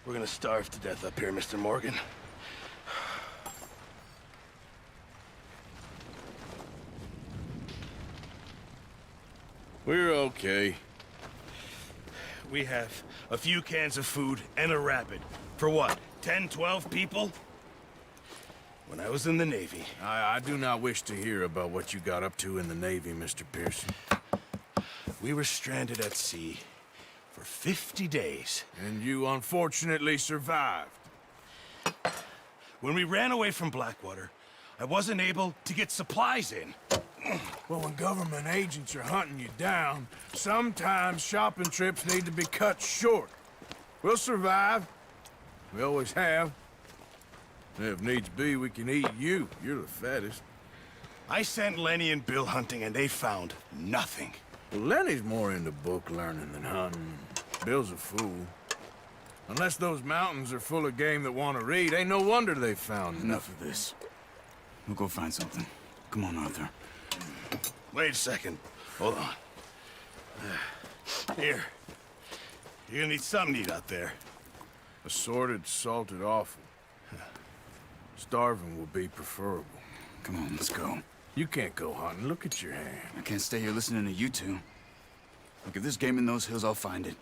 We're gonna starve to death up here, Mr. Morgan. We're okay. We have a few cans of food and a rabbit. For what, 10, 12 people? When I was in the Navy... I do not wish to hear about what you got up to in the Navy, Mr. Pearson. We were stranded at sea for 50 days. And you unfortunately survived. When we ran away from Blackwater, I wasn't able to get supplies in. Well, when government agents are hunting you down, sometimes shopping trips need to be cut short. We'll survive. We always have. If needs be, we can eat you. You're the fattest. I sent Lenny and Bill hunting, and they found nothing. Well, Lenny's more into book learning than hunting. Bill's a fool. Unless those mountains are full of game that want to read, ain't no wonder they found Enough of this. We'll go find something. Come on, Arthur. Wait a second. Hold on. Here. You're gonna need something to eat out there. Assorted, salted offal. Starving will be preferable. Come on, let's go. You can't go hunting. Look at your hand. I can't stay here listening to you two. Look, if there's game in those hills, I'll find it.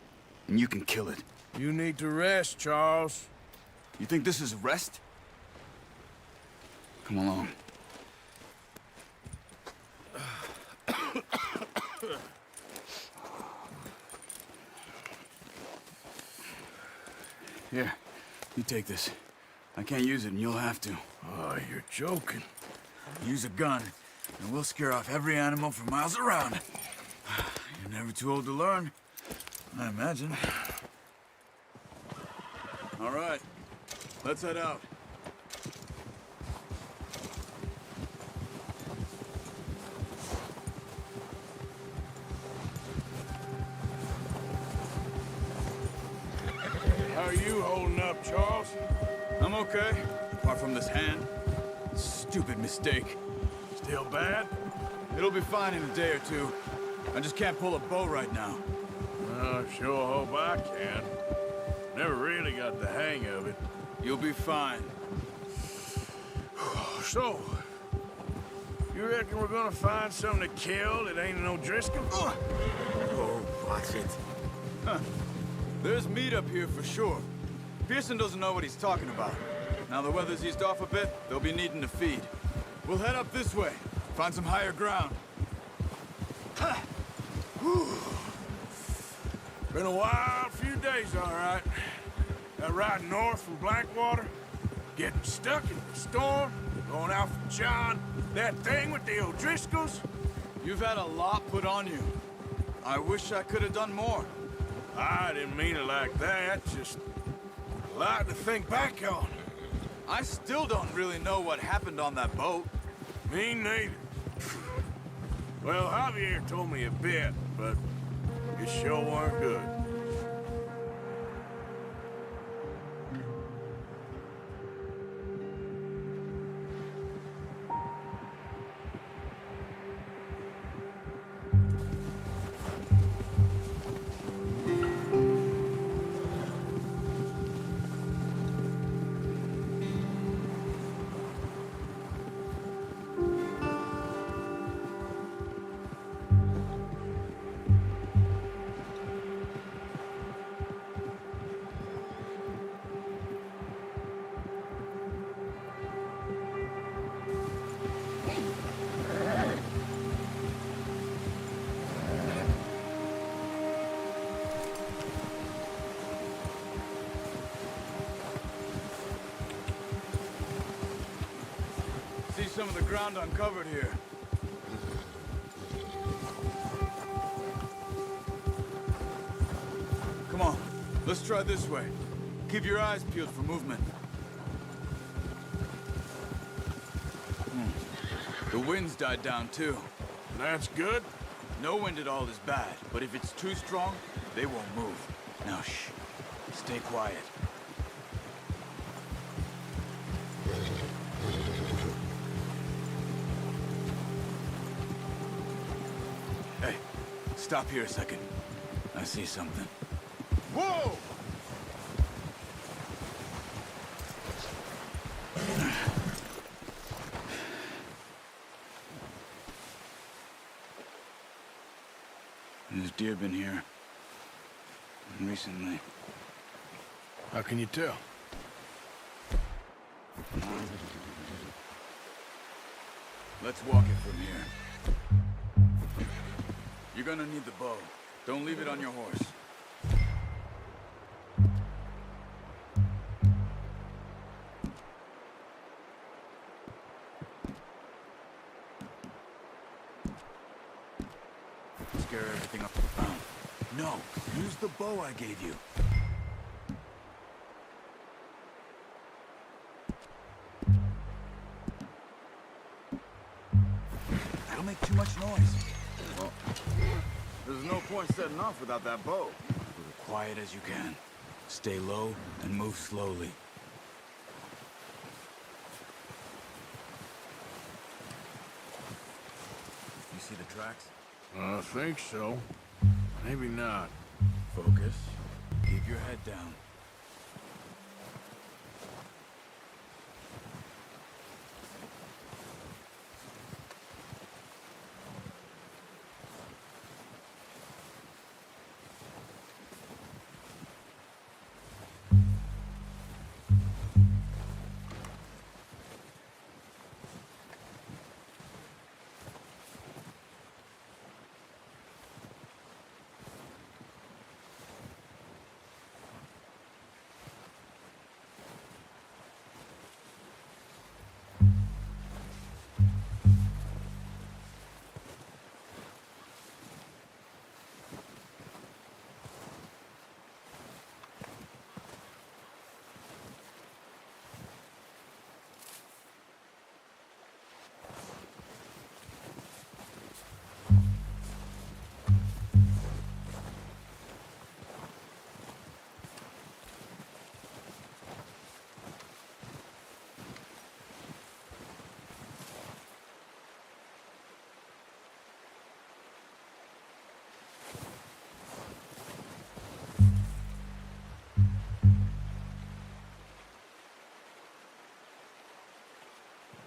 And you can kill it. You need to rest, Charles. You think this is rest? Come along. Here, you take this. I can't use it, and you'll have to. Oh, you're joking. Use a gun, and we'll scare off every animal for miles around. You're never too old to learn, I imagine. All right, let's head out. How are you holding up, Charles? I'm okay, apart from this hand. Stupid mistake. Still bad? It'll be fine in a day or two. I just can't pull a bow right now. I sure hope I can. Never really got the hang of it. You'll be fine. So, you reckon we're gonna find something to kill that ain't no Driscoll? Oh, watch it. Huh. There's meat up here for sure. Pearson doesn't know what he's talking about. Now the weather's eased off a bit, they'll be needing to feed. We'll head up this way, find some higher ground. Been a wild few days, all right. That ride north from Blackwater, getting stuck in the storm, going out from John, that thing with the O'Driscolls. You've had a lot put on you. I wish I could have done more. I didn't mean it like that, just a lot to think back on. I still don't really know what happened on that boat. Me neither. Well, Javier told me a bit, but it sure weren't good. See some of the ground uncovered here. Come on, let's try this way. Keep your eyes peeled for movement. The wind's died down too. That's good. No wind at all is bad, but if it's too strong, they won't move. Now shh, stay quiet. Hey, stop here a second. I see something. Whoa! deer been here recently. How can you tell? Let's walk it from here. You're gonna need the bow. Don't leave it on your horse. Scare everything up. No, use the bow I gave you. That'll make too much noise. Well, there's no point setting off without that bow. Go as quiet as you can. Stay low and move slowly. You see the tracks? I think so. Maybe not. Focus. Keep your head down.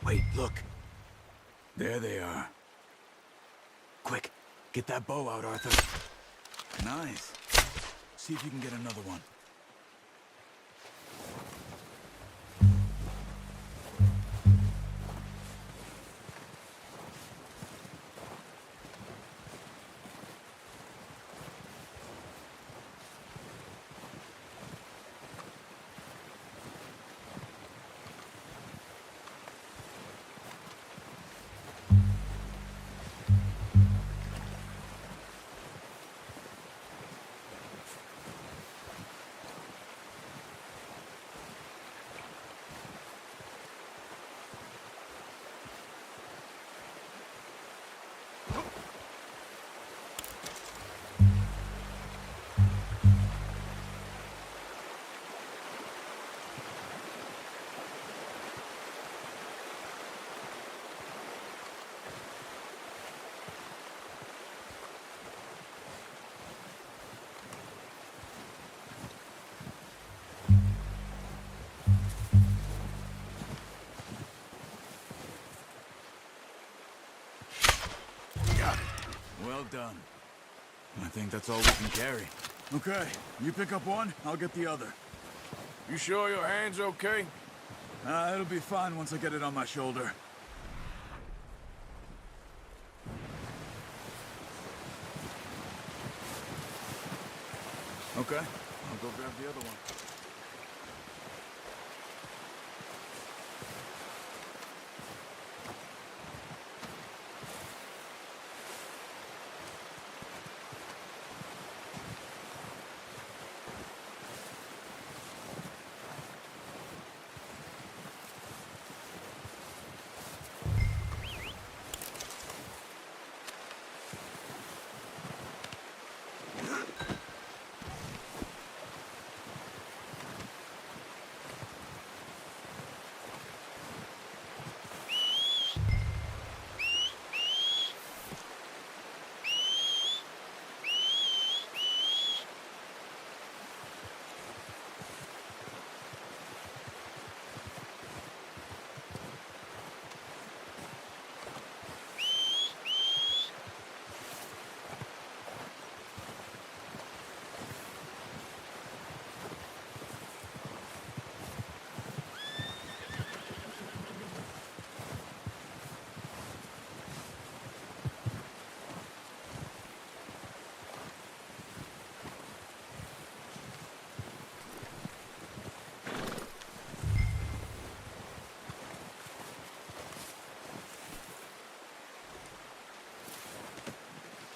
Wait, look. There they are. Quick, get that bow out, Arthur. Nice. See if you can get another one. Well done. I think that's all we can carry. Okay, you pick up one, I'll get the other. You sure your hand's okay? It'll be fine once I get it on my shoulder. Okay, I'll go grab the other one.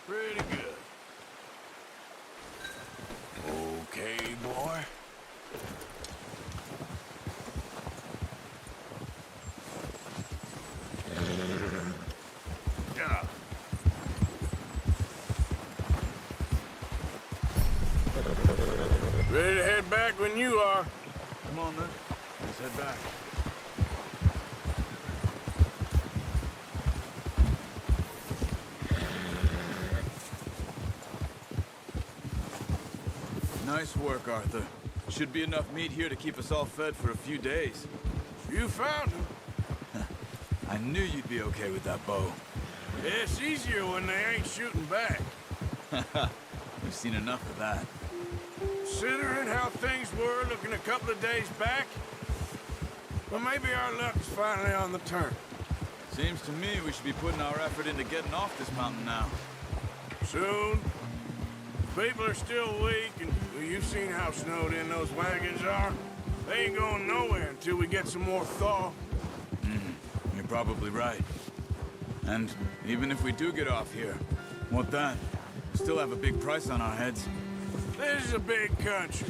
Pretty good. Okay, boy. Yeah. Ready to head back when you are. Come on, then. Let's head back. Nice work, Arthur. Should be enough meat here to keep us all fed for a few days. You found him. I knew you'd be okay with that bow. It's easier when they ain't shooting back. We've seen enough of that. Considering how things were looking a couple of days back, well, maybe our luck's finally on the turn. Seems to me we should be putting our effort into getting off this mountain now. Soon. People are still weak, and well, you've seen how snowed in those wagons are. They ain't going nowhere until we get some more thaw. You're probably right. And even if we do get off here, what then? We still have a big price on our heads. This is a big country.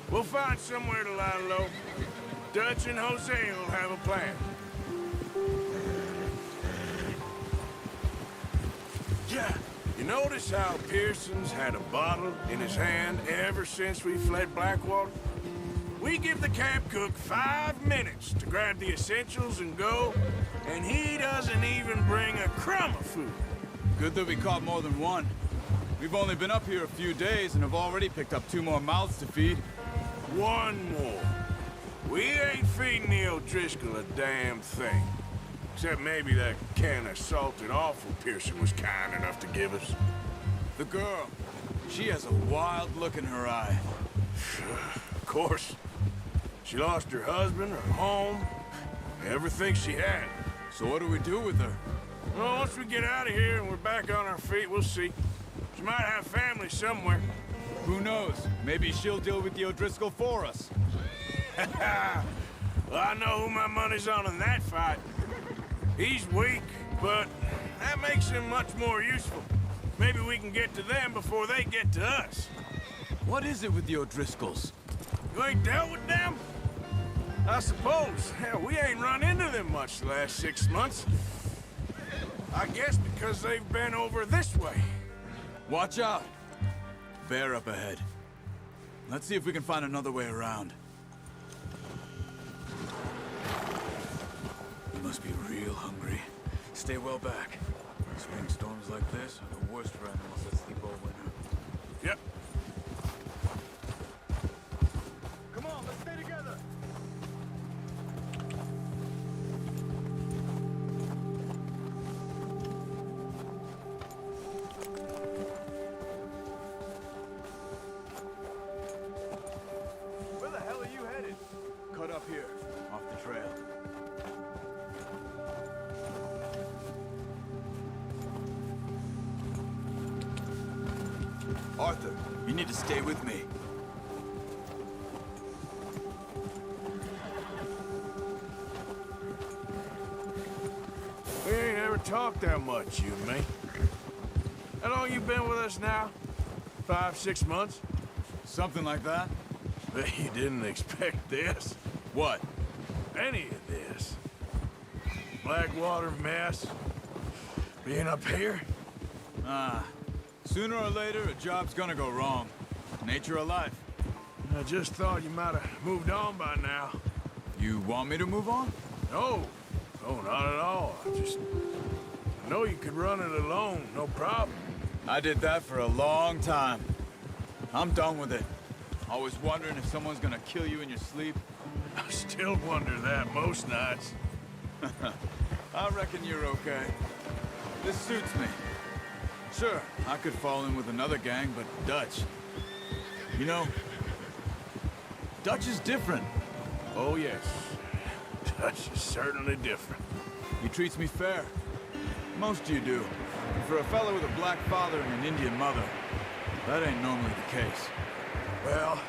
We'll find somewhere to lie low. Dutch and Jose will have a plan. Yeah. You notice how Pearson's had a bottle in his hand ever since we fled Blackwater? We give the camp cook 5 minutes to grab the essentials and go, and he doesn't even bring a crumb of food. Good that we caught more than one. We've only been up here a few days and have already picked up 2 more mouths to feed. One more. We ain't feeding the O'Driscoll a damn thing. Except maybe that can of salted offal Pearson was kind enough to give us. The girl, she has a wild look in her eye. Of course. She lost her husband, her home, everything she had. So what do we do with her? Well, once we get out of here and we're back on our feet, we'll see. She might have family somewhere. Who knows? Maybe she'll deal with the O'Driscoll for us. Well, I know who my money's on in that fight. He's weak, but that makes him much more useful. Maybe we can get to them before they get to us. What is it with the O'Driscolls? You ain't dealt with them? I suppose. Hell, we ain't run into them much the last 6 months. I guess because they've been over this way. Watch out! Bear up ahead. Let's see if we can find another way around. We must be real hungry. Stay well back. Spring storms like this are the worst for animals that sleep all winter. Yep. Come on, let's stay together! Where the hell are you headed? Cut up here, off the trail. Arthur, you need to stay with me. We ain't ever talked that much, you and me. How long you been with us now? 5, 6 months? Something like that? Bet you didn't expect this. What? Any of this. Blackwater mess. Being up here? Sooner or later, a job's gonna go wrong. Nature of life. I just thought you might have moved on by now. You want me to move on? No. No, not at all. I know you could run it alone, no problem. I did that for a long time. I'm done with it. Always wondering if someone's gonna kill you in your sleep. I still wonder that most nights. I reckon you're okay. This suits me. Sure, I could fall in with another gang, but Dutch... You know, Dutch is different. Oh, yes. Dutch is certainly different. He treats me fair. Most of you do. And for a fellow with a black father and an Indian mother, that ain't normally the case. Well,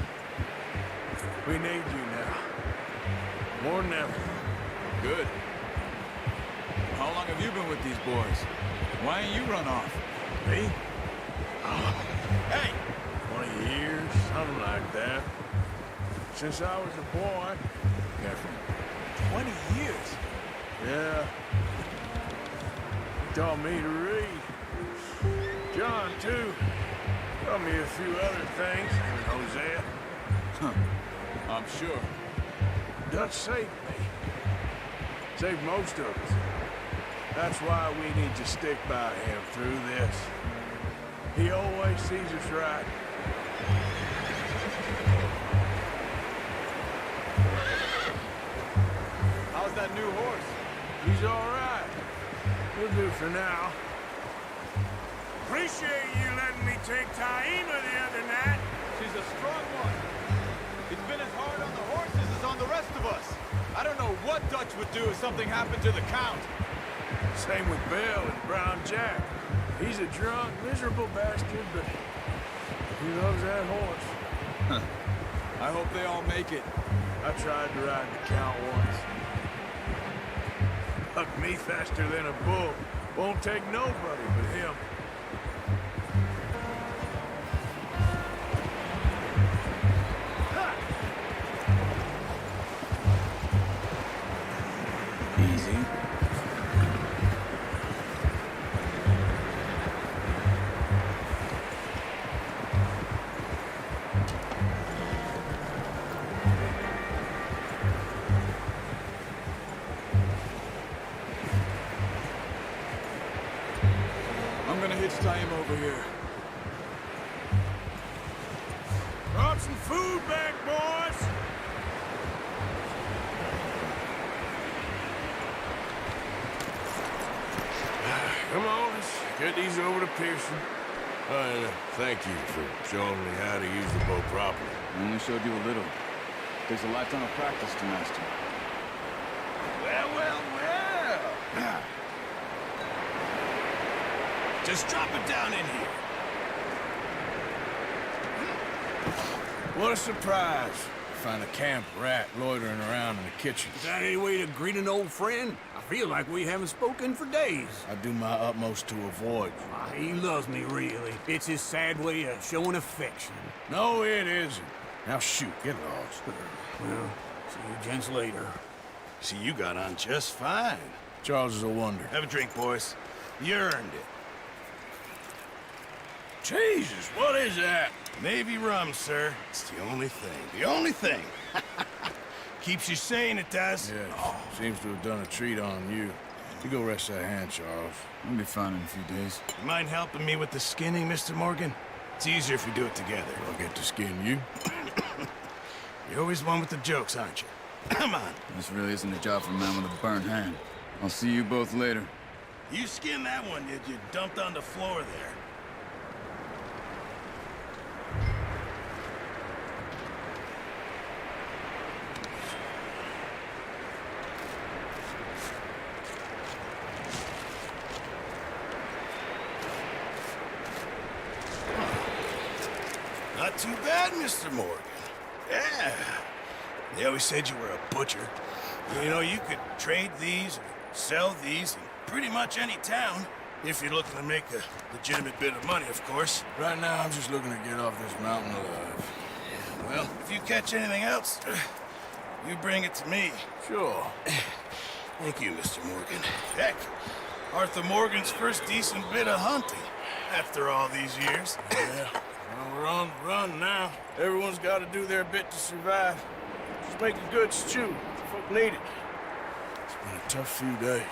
we need you now. More than ever. Good. How long have you been with these boys? Why ain't you run off? Me? Hey! 20 years, something like that. Since I was a boy. Careful. 20 years? Yeah. He taught me to read. John, too. Taught me a few other things. And Hosea. I'm sure. Dutch saved me. Saved most of us. That's why we need to stick by him through this. He always sees us right. How's that new horse? He's all right. He'll do for now. Appreciate you letting me take Taima the other night. She's a strong one. It's been as hard on the horses as on the rest of us. I don't know what Dutch would do if something happened to the Count. Same with Bill and Brown Jack. He's a drunk, miserable bastard, but he loves that horse. I hope they all make it. I tried to ride the Count once. Bucked me faster than a bull. Won't take nobody but him. Easy. I'm gonna hitch Taim over here. Brought some food back, boys! Come on, let's get these over to Pearson. And thank you for showing me how to use the boat properly. I only showed you a little. Takes a lifetime of practice to master. Well, well, well! Just drop it down in here. What a surprise. Find a camp rat loitering around in the kitchen. Is that any way to greet an old friend? I feel like we haven't spoken for days. I do my utmost to avoid you. He loves me, really. It's his sad way of showing affection. No, it isn't. Now shoot, get lost. Well, see you gents later. See, you got on just fine. Charles is a wonder. Have a drink, boys. You earned it. Jesus, what is that? Navy rum, sir. It's the only thing. The only thing. Keeps you sane, it does. Yeah, seems to have done a treat on you. You go rest that hand, Charles. I'll be fine in a few days. You mind helping me with the skinning, Mr. Morgan? It's easier if we do it together. I'll get to skin you. You're always one with the jokes, aren't you? Come on. This really isn't a job for a man with a burnt hand. I'll see you both later. You skinned that one, did you? Dumped on the floor there. Not too bad, Mr. Morgan. Yeah. They always said you were a butcher. You know, you could trade these, or sell these in pretty much any town, if you're looking to make a legitimate bit of money, of course. Right now, I'm just looking to get off this mountain alive. Well, if you catch anything else, you bring it to me. Sure. Thank you, Mr. Morgan. Heck, Arthur Morgan's first decent bit of hunting, after all these years. Yeah. Well, we're on the run now. Everyone's got to do their bit to survive. Just make a good stew. Folk need it. It's been a tough few days.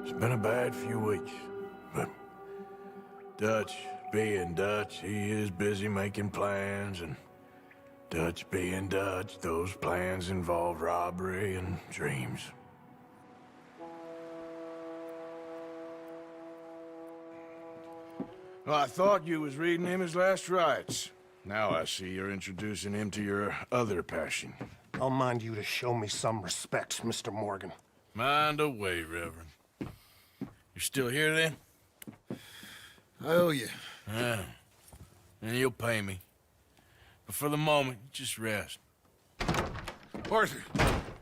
It's been a bad few weeks, but Dutch being Dutch, he is busy making plans, and Dutch being Dutch, those plans involve robbery and dreams. Well, I thought you was reading him his last rites. Now I see you're introducing him to your other passion. I'll mind you to show me some respect, Mr. Morgan. Mind away, Reverend. You're still here, then? I owe you. Yeah. And you'll pay me. But for the moment, just rest. Arthur,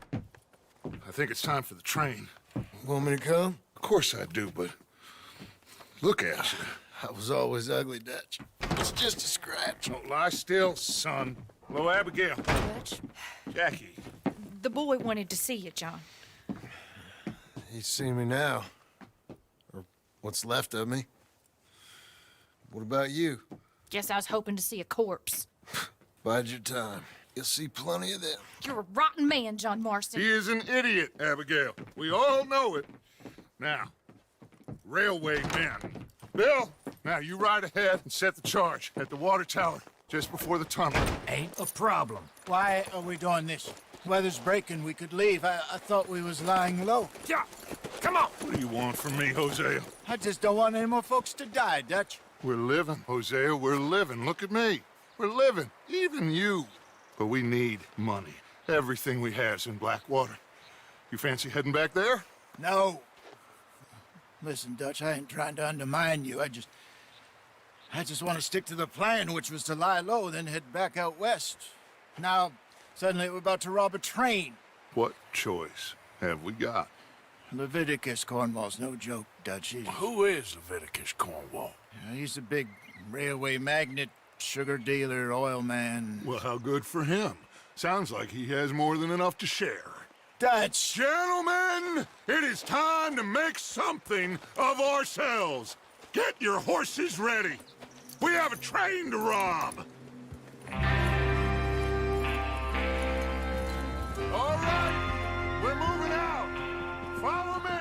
I think it's time for the train. Want me to come? Of course I do, but look at you. I was always ugly, Dutch. It's just a scratch. Don't lie still, son. Hello, Abigail. Dutch, Jackie. the boy wanted to see you, John. He's seen me now. Or what's left of me. What about you? Guess I was hoping to see a corpse. Bide your time. You'll see plenty of them. You're a rotten man, John Marston. He is an idiot, Abigail. We all know it. Now, railway men. Bill, now you ride ahead and set the charge at the water tower just before the tunnel. Ain't a problem. Why are we doing this? Weather's breaking, we could leave. I thought we was lying low. Yeah, come on. What do you want from me, Hosea? I just don't want any more folks to die, Dutch. We're living, Hosea, we're living. Look at me. We're living, even you. But we need money. Everything we have's in Blackwater. You fancy heading back there? No. Listen, Dutch, I ain't trying to undermine you. I just want to stick to the plan, which was to lie low, then head back out west. Now, suddenly we're about to rob a train. What choice have we got? Leviticus Cornwall's no joke, Dutch. Who is Leviticus Cornwall? He's a big railway magnate, sugar dealer, oil man. Well, how good for him. Sounds like he has more than enough to share. Dutch! Gentlemen, it is time to make something of ourselves. Get your horses ready. We have a train to rob. All right, we're moving out. Follow me.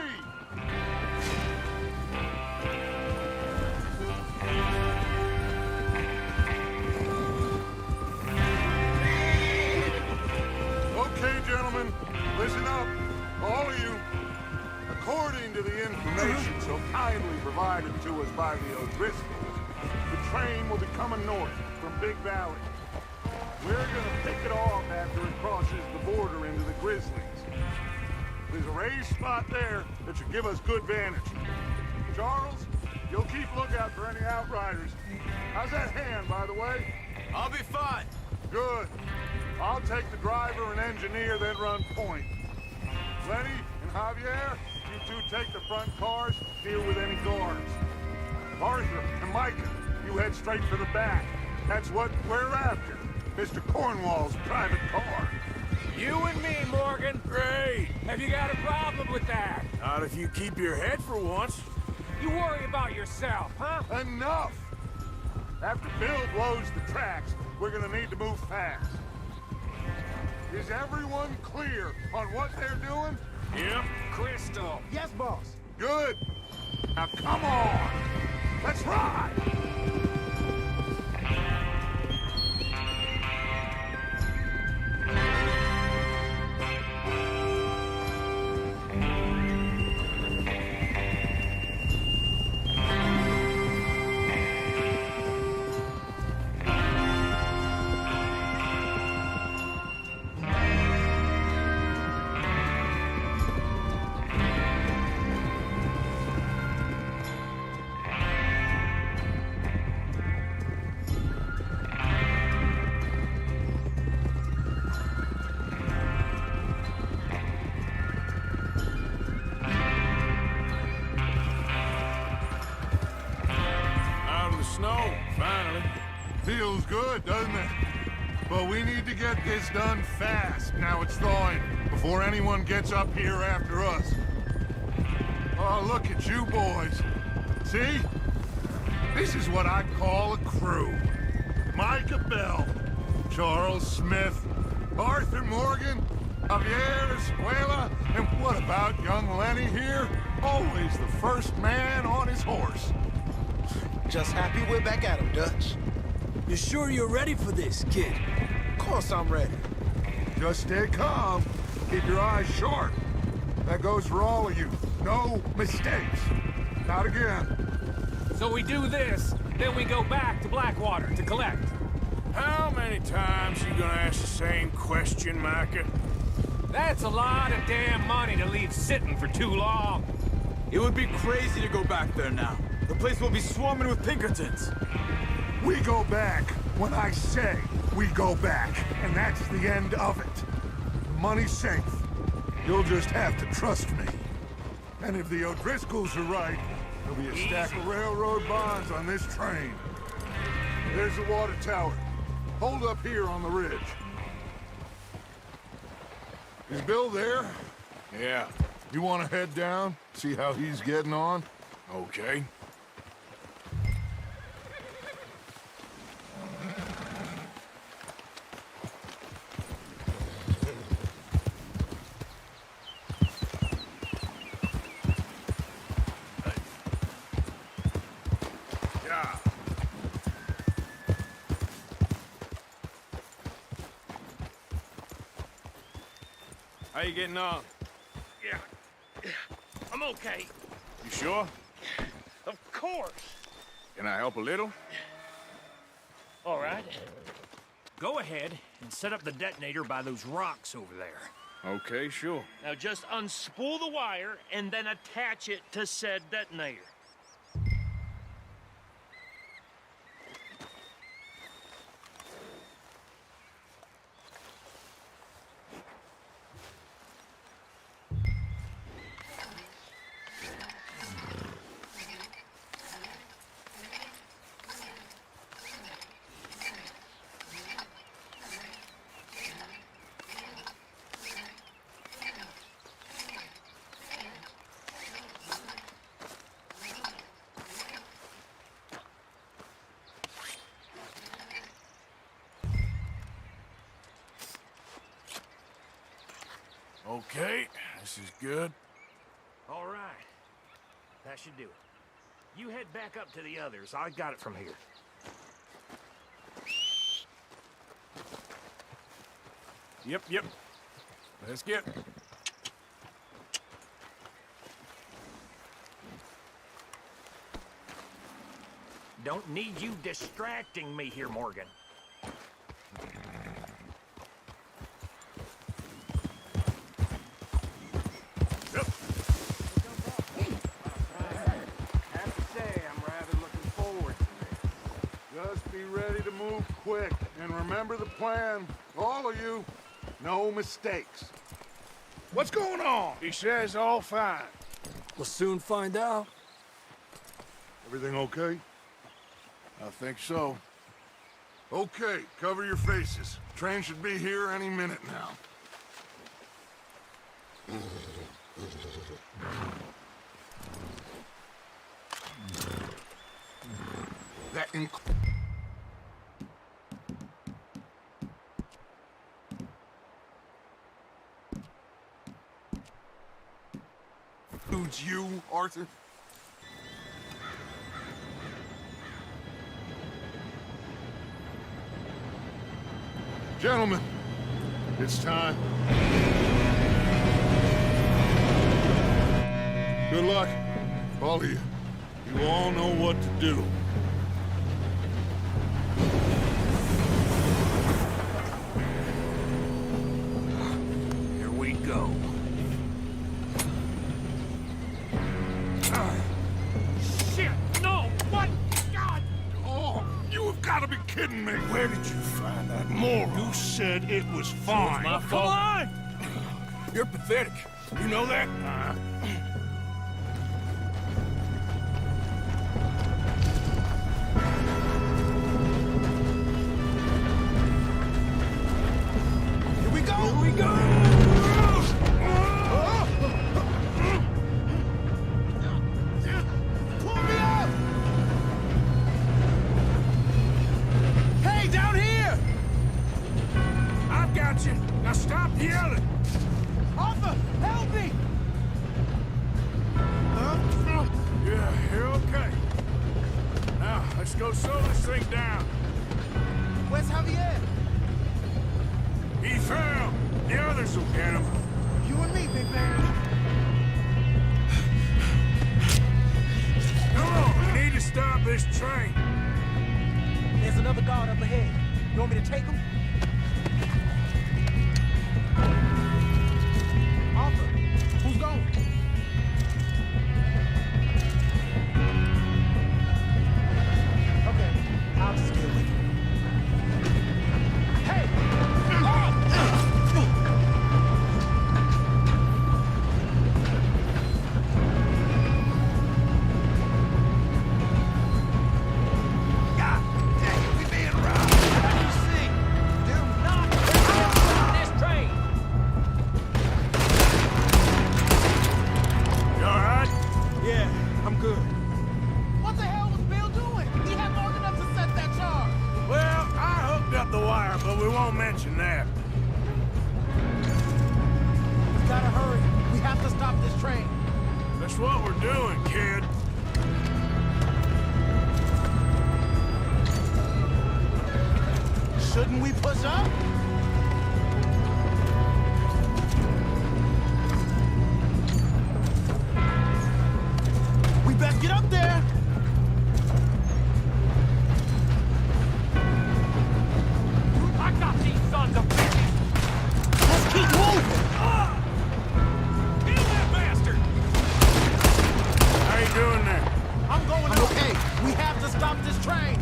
Okay, gentlemen, listen up, all of you. According to the information so kindly provided to us by the O'Driscolls, the train will be coming north from Big Valley. We're gonna pick it off after it crosses the border into the Grizzlies. There's a raised spot there that should give us good vantage. Charles, you'll keep lookout for any outriders. How's that hand, by the way? I'll be fine. Good. I'll take the driver and engineer, then run point. Lenny and Javier, you two take the front cars, deal with any guards. Arthur and Micah, you head straight for the back. That's what we're after. Mr. Cornwall's private car. You and me, Morgan. Great. Have you got a problem with that? Not if you keep your head for once. You worry about yourself, huh? Enough! After Bill blows the tracks, we're gonna need to move fast. Is everyone clear on what they're doing? Yep. Crystal. Yes, boss. Good. Now come on! Let's ride! Snow, finally. Feels good, doesn't it? But we need to get this done fast. Now it's thawing, before anyone gets up here after us. Oh, look at you boys. See? This is what I call a crew. Micah Bell, Charles Smith, Arthur Morgan, Javier Escuela, and what about young Lenny here? Always the first man on his horse. Just happy we're back at him, Dutch. You sure you're ready for this, kid? Of course I'm ready. Just stay calm. Keep your eyes sharp. That goes for all of you. No mistakes. Not again. So we do this, then we go back to Blackwater to collect. How many times you gonna ask the same question, Micah? That's a lot of damn money to leave sitting for too long. It would be crazy to go back there now. The place will be swarming with Pinkertons. We go back when I say we go back, and that's the end of it. The money's safe. You'll just have to trust me. And if the O'Driscolls are right, there'll be a stack of railroad bonds on this train. There's the water tower. Hold up here on the ridge. Is Bill there? Yeah, You want to head down, see how he's getting on? okay. Yeah. How you getting on? Yeah. I'm okay. You sure? Of course. Can I help a little? All right. Go ahead and set up the detonator by those rocks over there. Okay, sure. Now just unspool the wire and then attach it to said detonator. Okay, this is good. All right. That should do it. You head back up to the others. I got it from here. Yep. Let's get. Don't need you distracting me here, Morgan. Just be ready to move quick, and remember the plan. All of you, no mistakes. What's going on? He says all fine. We'll soon find out. Everything okay? I think so. Okay, cover your faces. Train should be here any minute now. That includes you, Arthur? Gentlemen, it's time. Good luck, all of you. You all know what to do. Here we go. Shit! No! What? God! Oh, you have got to be kidding me. Where did you find that moron? You said it was fine. My Come fault. on! You're pathetic. You know that? Here we go! Here we go! Pull me up! Hey, down here! I've got you. Now stop yelling. Arthur, help me! Yeah, you're okay. Now, let's go slow this thing down. Where's Javier? He fell. The others will get him. You and me, big man. Come on, we need to stop this train. There's another guard up ahead. You want me to take him? Arthur, who's going? I'm good. What the hell was Bill doing? He had long enough to set that charge. Well, I hooked up the wire, but we won't mention that. We gotta hurry. We have to stop this train. That's what we're doing, kid. Shouldn't we push up? We best get up there. I got these sons of bitches! Let's keep moving. Kill that bastard! How you doing there? I'm going up. Okay, we have to stop this train.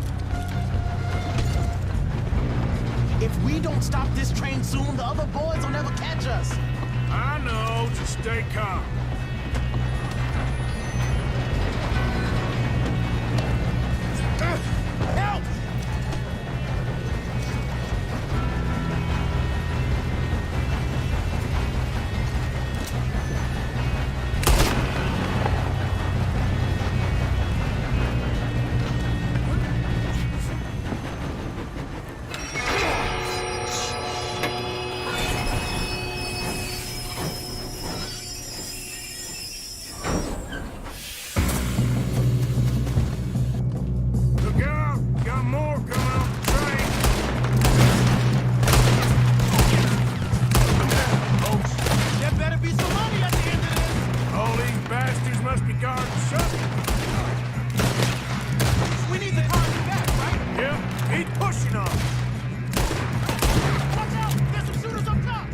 If we don't stop this train soon, the other boys will never catch us. I know, just stay calm. Help! Look out! Got more coming off the train! There better be some money at the end of this. All these bastards must be guarding something. We need the car back, right? Yep, keep pushing on. Watch out! There's some shooters up top!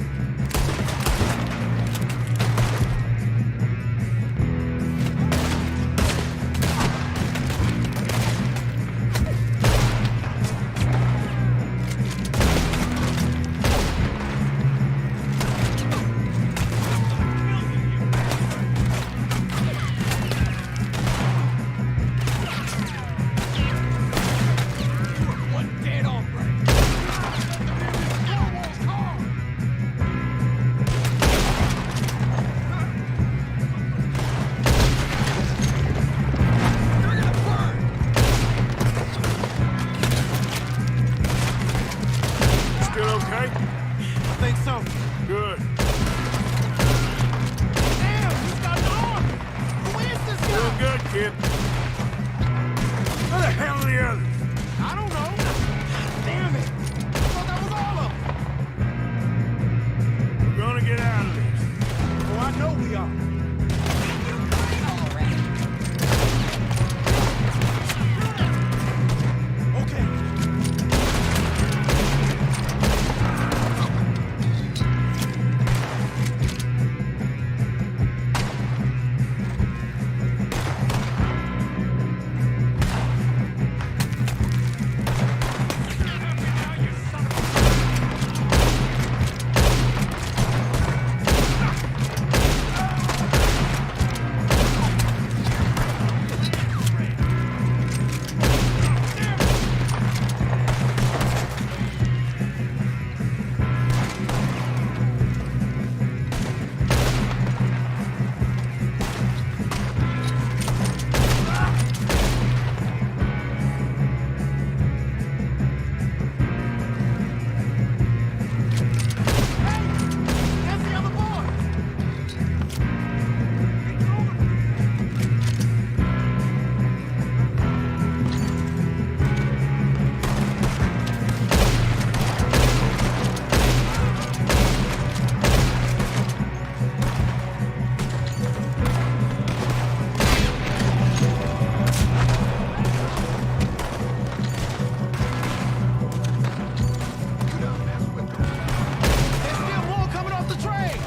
One dead hombre! Still okay? I think so. Good. Damn, he's got an arm! Who is this Real guy? good, kid. Where the hell are the others? I don't know. Damn it! I thought that was all of them. We're gonna get out of this. Oh, I know we are. Okay. There's the other boy. There's still more coming off the train.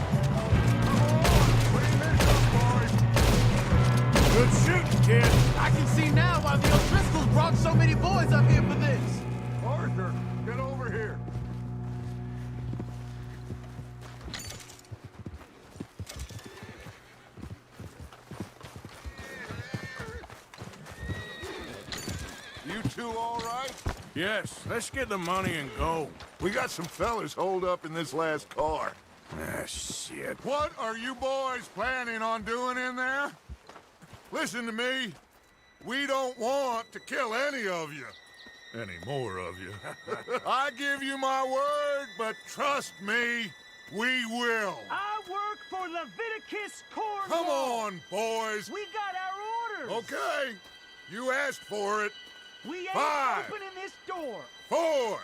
Good shooting, kid. I can see now why the O'Driscolls brought so many boys up here for this. Arthur, get over here. You two all right? Yes, let's get the money and go. We got some fellas holed up in this last car. Ah, shit. What are you boys planning on doing in there? Listen to me. We don't want to kill any of you. Any more of you. I give you my word, but trust me, we will. I work for Leviticus Cornwall. Come on, boys. We got our orders. Okay. You asked for it. We ain't 5, opening this door. 4,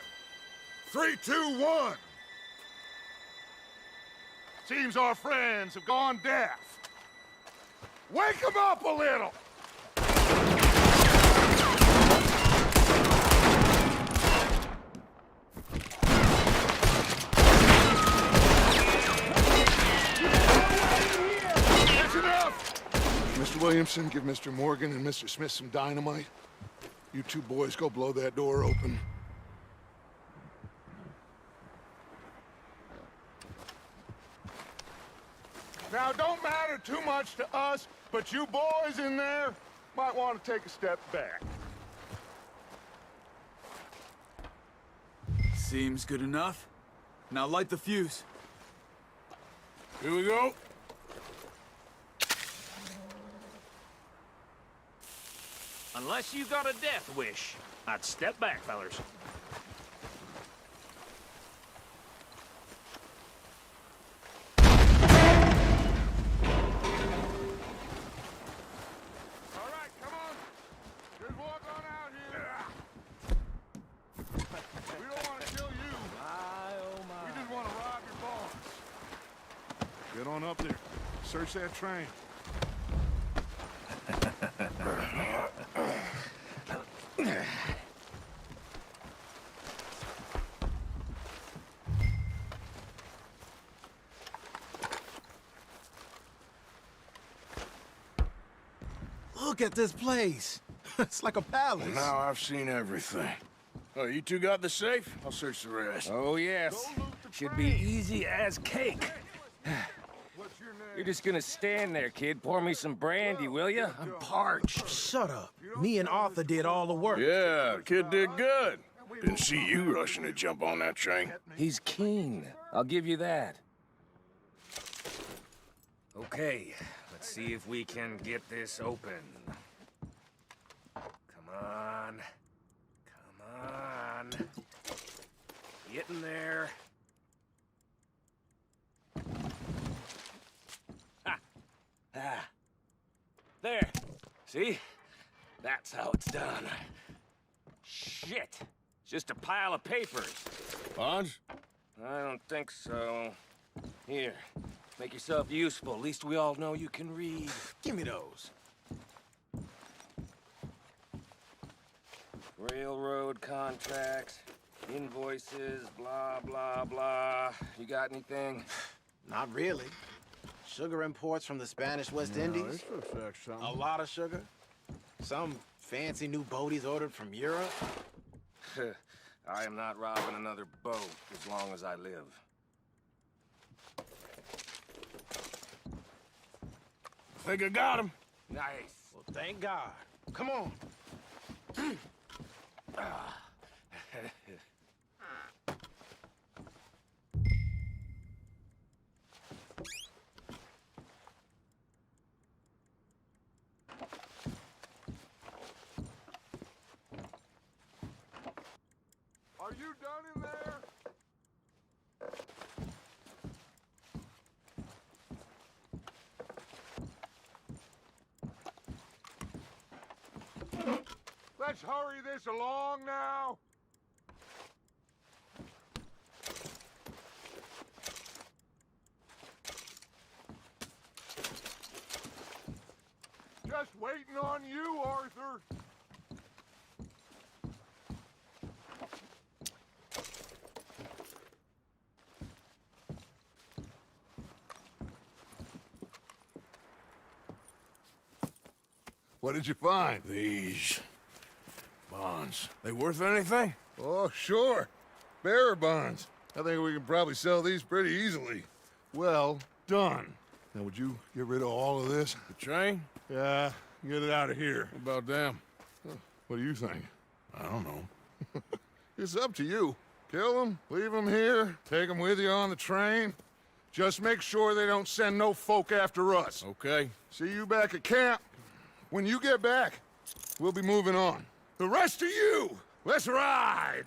3, 2, 1. Seems our friends have gone deaf. Wake them up a little! That's enough! Mr. Williamson, give Mr. Morgan and Mr. Smith some dynamite. You two boys go blow that door open. Now, it don't matter too much to us, but you boys in there might want to take a step back. Seems good enough. Now light the fuse. Here we go. Unless you got a death wish, I'd step back, fellers. All right, come on. Just walk on out here. We don't want to kill you. We just want to rob your boss. Get on up there. Search that train. Look at this place. It's like a palace. Now I've seen everything. Oh, you two got the safe? I'll search the rest. Oh, yes. Should be easy as cake. What's your name? You're just gonna stand there, kid. Pour me some brandy, will ya? I'm parched. Shut up. Me and Arthur did all the work. Yeah, the kid did good. Didn't see you rushing to jump on that train. He's keen. I'll give you that. Okay, let's see if we can get this open. Come on. Come on. Get in there. Ha! Ah. There. See? That's how it's done. Shit. It's just a pile of papers. Bonds? I don't think so. Here. Make yourself useful. At least we all know you can read. Give me those. Railroad contracts, invoices, blah, blah, blah. You got anything? Not really. Sugar imports from the Spanish West Indies. A lot of sugar. Some fancy new boat he's ordered from Europe. I am not robbing another boat as long as I live. I think I got him. Nice. Well, thank God. Come on. Are you done in there? Let's hurry this along now. Just waiting on you, Arthur. What did you find? These bonds. They worth anything? Oh, sure. Bearer bonds. I think we can probably sell these pretty easily. Well done. Now, would you get rid of all of this? The train? Yeah, get it out of here. What about them? What do you think? I don't know. It's up to you. Kill them, leave them here, take them with you on the train. Just make sure they don't send no folk after us. Okay. See you back at camp. When you get back, we'll be moving on. The rest of you, let's ride!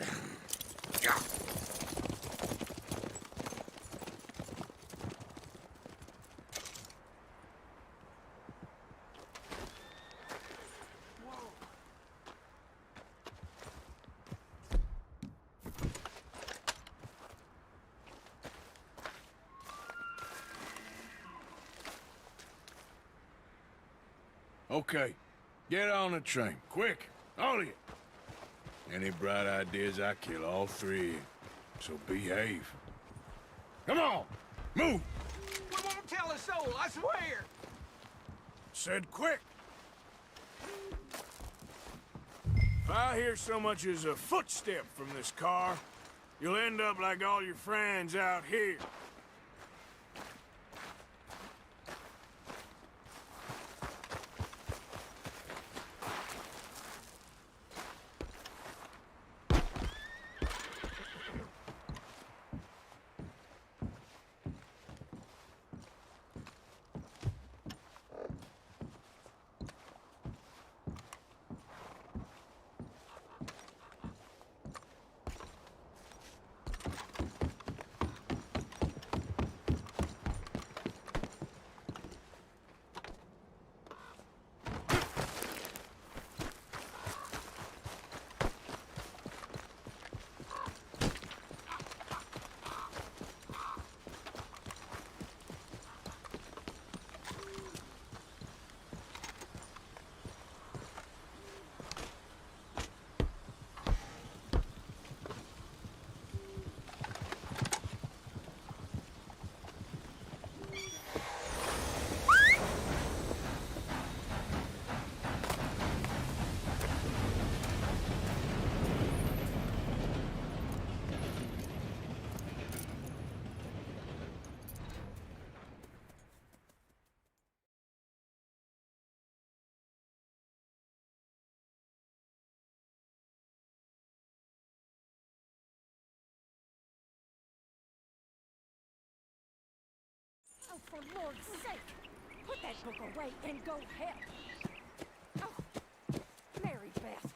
Okay, get on the train, quick, all of you. Any bright ideas, I kill all three of you, so behave. Come on, move! We won't tell a soul, I swear! Said quick. If I hear so much as a footstep from this car, you'll end up like all your friends out here. Oh, for Lord's sake! Put that book away and go help! Oh, Mary Beth.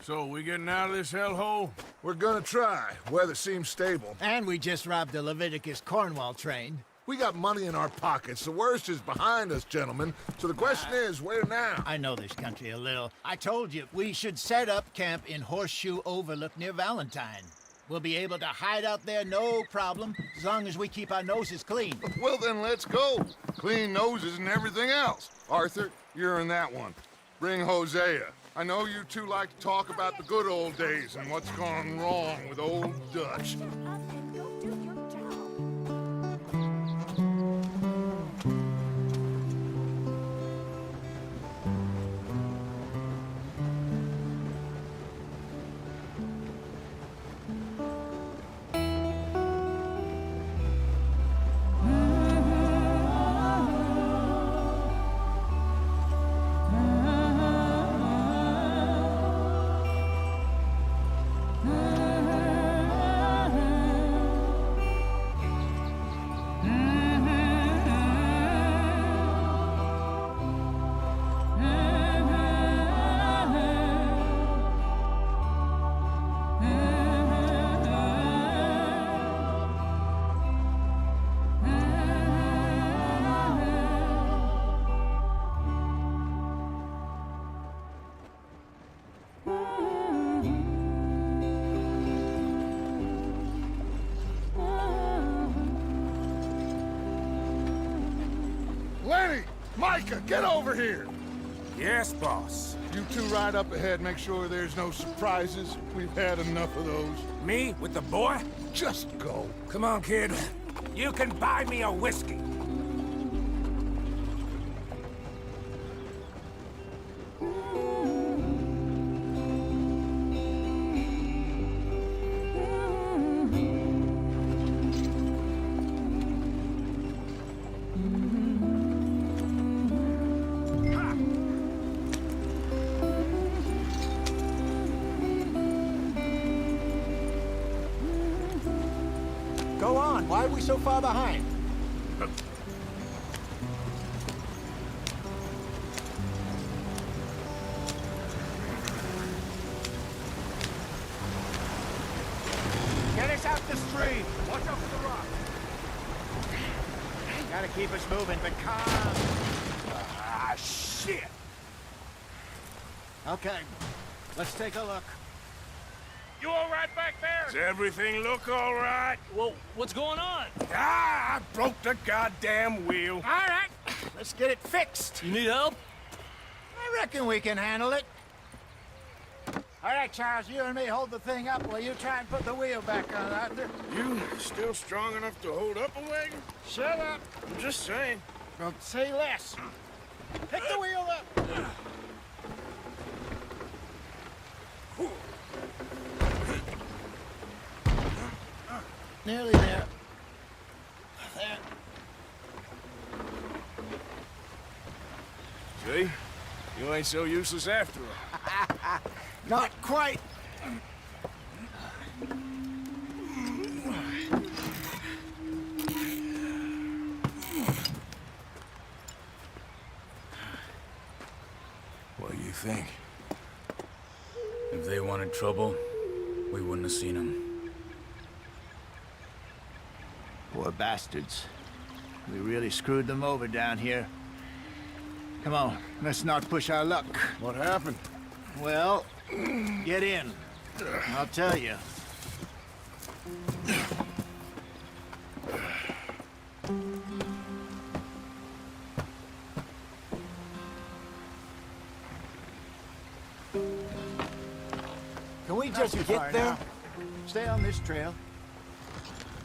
So, we getting out of this hellhole? We're gonna try. Weather seems stable. And we just robbed the Leviticus Cornwall train. We got money in our pockets. The worst is behind us, gentlemen. So the question is, where now? I know this country a little. I told you, we should set up camp in Horseshoe Overlook near Valentine. We'll be able to hide out there, no problem, as long as we keep our noses clean. Well, then let's go. Clean noses and everything else. Arthur, you're in that one. Bring Hosea. I know you two like to talk about the good old days and what's gone wrong with old Dutch. Shut up and go do your job. Lenny! Micah, get over here! Yes, boss. You two ride up ahead, make sure there's no surprises. We've had enough of those. Me with the boy? Just go. Come on, kid. You can buy me a whiskey. Go on, why are we so far behind? Gotta keep us moving, but calm. Ah, shit! Okay, let's take a look. You all right back there? Does everything look all right? Well, what's going on? Ah, I broke the goddamn wheel. All right, let's get it fixed. You need help? I reckon we can handle it. All right, Charles, you and me hold the thing up while you try and put the wheel back on, Arthur. You still strong enough to hold up a wagon? Shut up. I'm just saying. Well, say less. Pick the wheel up. Nearly there. There. See? You ain't so useless after all. Not quite. What do you think? If they wanted trouble, we wouldn't have seen them. Poor bastards. We really screwed them over down here. Come on, let's not push our luck. What happened? Well, get in. I'll tell you. Can we just get there? Stay on this trail.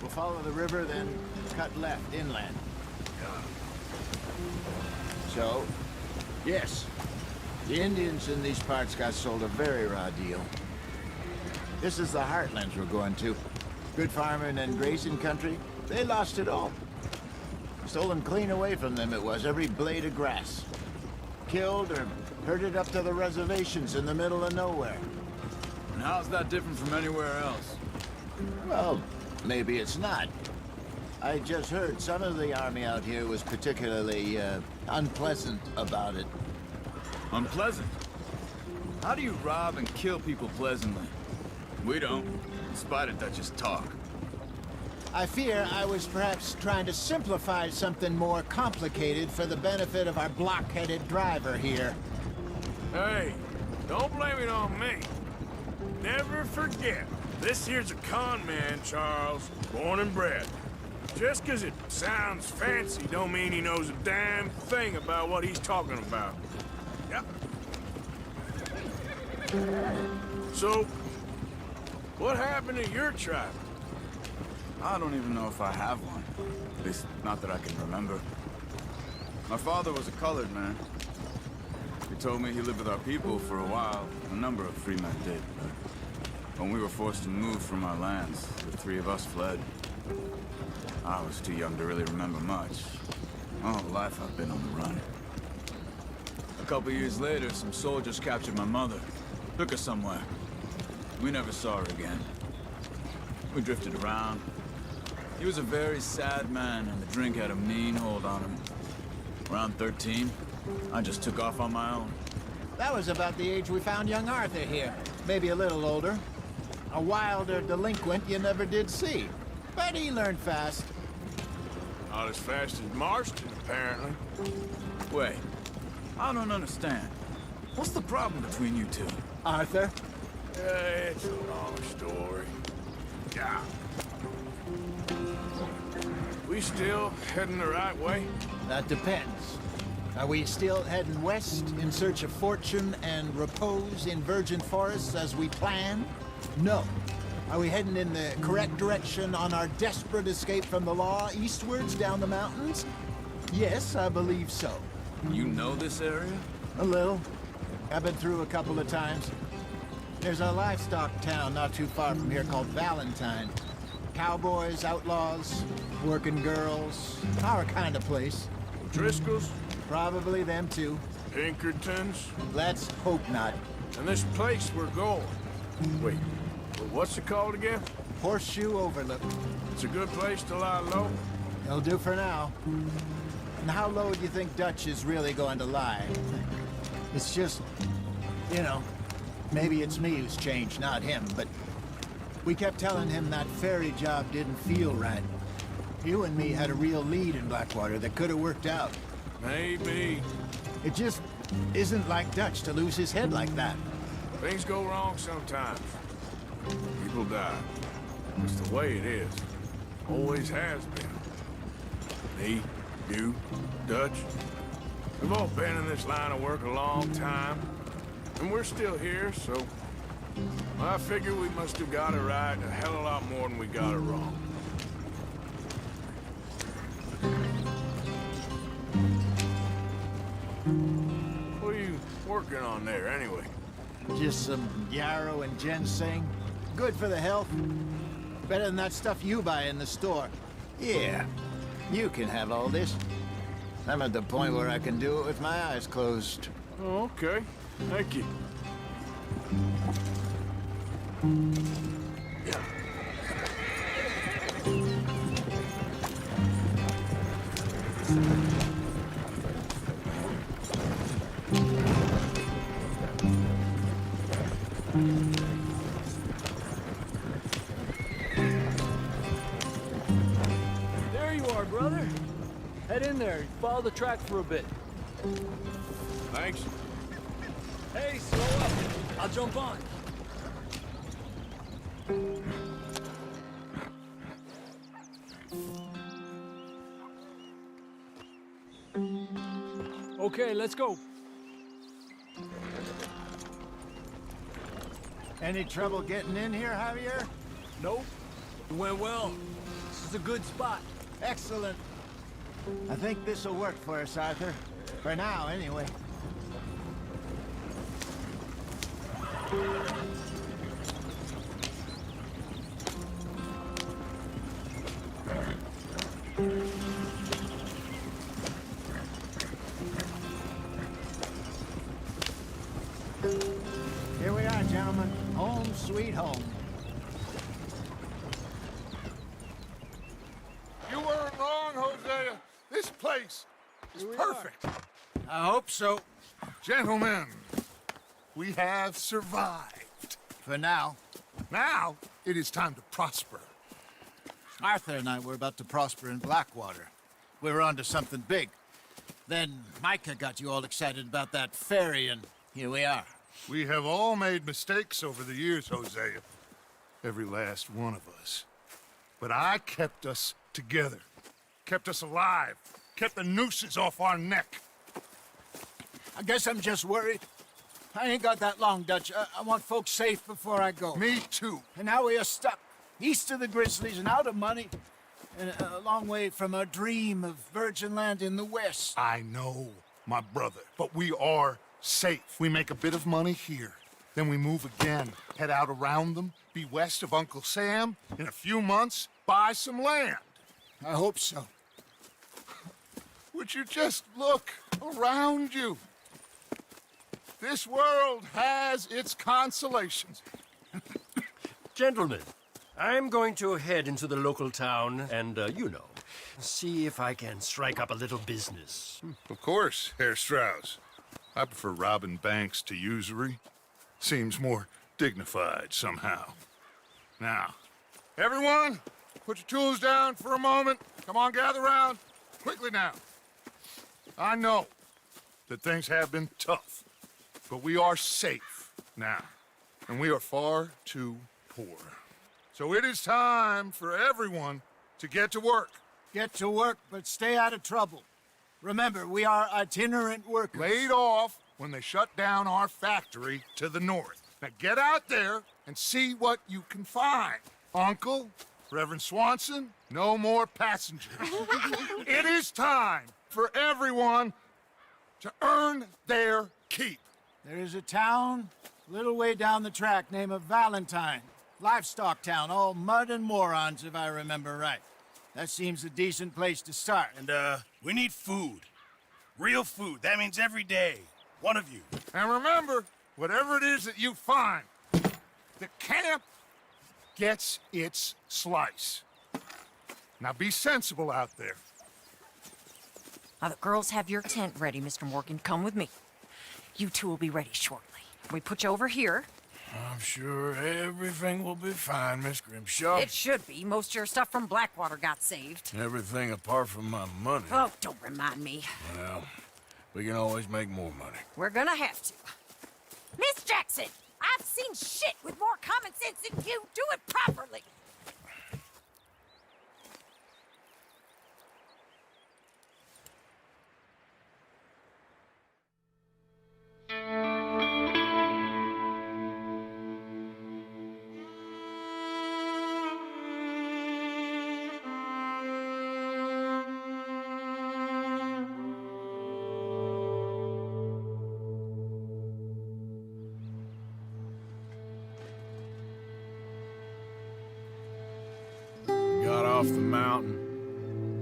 We'll follow the river, then cut left inland. So, yes, the Indians in these parts got sold a very raw deal. This is the heartlands we're going to. Good farming and grazing country, they lost it all. Stolen clean away from them it was, every blade of grass. Killed or herded up to the reservations in the middle of nowhere. And how's that different from anywhere else? Well, maybe it's not. I just heard some of the army out here was particularly, unpleasant about it. Unpleasant? How do you rob and kill people pleasantly? We don't, in spite of Dutch's talk. I fear I was perhaps trying to simplify something more complicated for the benefit of our block-headed driver here. Hey, don't blame it on me. Never forget, this here's a con man, Charles, born and bred. Just 'cause it sounds fancy don't mean he knows a damn thing about what he's talking about. Yep. So, what happened to your tribe? I don't even know if I have one. At least, not that I can remember. My father was a colored man. He told me he lived with our people for a while. A number of free men did, but when we were forced to move from our lands, the three of us fled. I was too young to really remember much. All life I've been on the run. A couple years later, some soldiers captured my mother. Took her somewhere. We never saw her again. We drifted around. He was a very sad man, and the drink had a mean hold on him. Around 13, I just took off on my own. That was about the age we found young Arthur here. Maybe a little older. A wilder delinquent you never did see. But he learned fast. Not as fast as Marston, apparently. Wait, I don't understand. What's the problem between you two? Arthur? It's a long story. Yeah. We still heading the right way? That depends. Are we still heading west in search of fortune and repose in virgin forests as we planned? No. Are we heading in the correct direction on our desperate escape from the law eastwards down the mountains? Yes, I believe so. You know this area? A little. I've been through a couple of times. There's a livestock town not too far from here called Valentine. Cowboys, outlaws, working girls, our kind of place. Driscoll's? Probably them too. Pinkertons? Let's hope not. And this place we're going. Wait, what's it called again? Horseshoe Overlook. It's a good place to lie low? It'll do for now. And how low do you think Dutch is really going to lie? It's just, you know, maybe it's me who's changed, not him, but we kept telling him that ferry job didn't feel right. You and me had a real lead in Blackwater that could have worked out. Maybe. It just isn't like Dutch to lose his head like that. Things go wrong sometimes. People die. It's the way it is. Always has been. Me, you, Dutch. We've all been in this line of work a long time. And we're still here, so... I figure we must have got it right a hell of a lot more than we got it wrong. What are you working on there, anyway? Just some yarrow and ginseng. Good for the health. Better than that stuff you buy in the store. Yeah, you can have all this. I'm at the point where I can do it with my eyes closed. Oh, okay. Thank you. There you are, brother. Head in there. Follow the track for a bit. Thanks. Hey, slow up. I'll jump on. Okay, let's go. Any trouble getting in here, Javier? Nope. It went well. This is a good spot. Excellent. I think this'll work for us, Arthur. For now, anyway. Here we are, gentlemen. Home sweet home. You weren't wrong, Hosea. This place is perfect. I hope so. Gentlemen, we have survived. For now. Now, it is time to prosper. Arthur and I were about to prosper in Blackwater. We were onto something big. Then Micah got you all excited about that ferry, and here we are. We have all made mistakes over the years, Hosea. Every last one of us. But I kept us together. Kept us alive. Kept the nooses off our neck. I guess I'm just worried. I ain't got that long, Dutch. I want folks safe before I go. Me too. And now we are stuck. East of the Grizzlies and out of money. And a long way from our dream of virgin land in the west. I know, my brother. But we are safe. We make a bit of money here. Then we move again. Head out around them. Be west of Uncle Sam. In a few months, buy some land. I hope so. Would you just look around you? This world has its consolations. Gentlemen, I'm going to head into the local town and, see if I can strike up a little business. Of course, Herr Strauss. I prefer robbing banks to usury. Seems more dignified somehow. Now, everyone, put your tools down for a moment. Come on, gather round. Quickly now. I know that things have been tough, but we are safe now, and we are far too poor. So it is time for everyone to get to work. Get to work, but stay out of trouble. Remember, we are itinerant workers. Laid off when they shut down our factory to the north. Now get out there and see what you can find. Uncle, Reverend Swanson, no more passengers. It is time for everyone to earn their keep. There is a town a little way down the track named Valentine. Livestock town, all mud and morons, if I remember right. That seems a decent place to start. And, we need food. Real food. That means every day. One of you. And remember, whatever it is that you find, the camp gets its slice. Now be sensible out there. Now the girls have your tent ready, Mr. Morgan. Come with me. You two will be ready shortly. We put you over here. I'm sure everything will be fine, Miss Grimshaw. It should be. Most of your stuff from Blackwater got saved. Everything apart from my money. Oh, don't remind me. Well, we can always make more money. We're gonna have to. Miss Jackson, I've seen shit with more common sense than you. Do it properly. Got off the mountain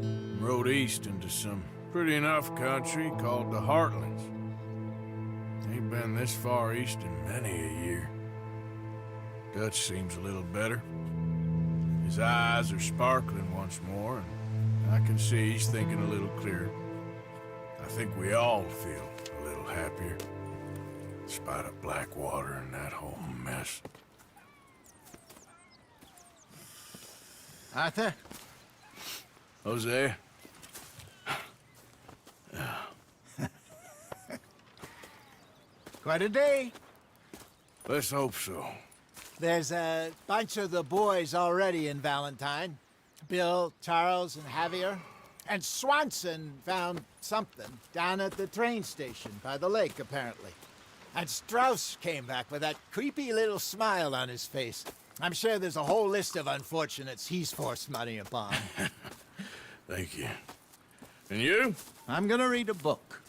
and rode east into some pretty enough country called the Heartlands. Ain't been this far east in many a year. Dutch seems a little better. His eyes are sparkling once more, and I can see he's thinking a little clearer. I think we all feel a little happier, in spite of Blackwater and that whole mess. Arthur? Jose? Quite a day. Let's hope so. There's a bunch of the boys already in Valentine. Bill, Charles, and Javier. And Swanson found something down at the train station by the lake, apparently. And Strauss came back with that creepy little smile on his face. I'm sure there's a whole list of unfortunates he's forced money upon. Thank you. And you? I'm gonna read a book.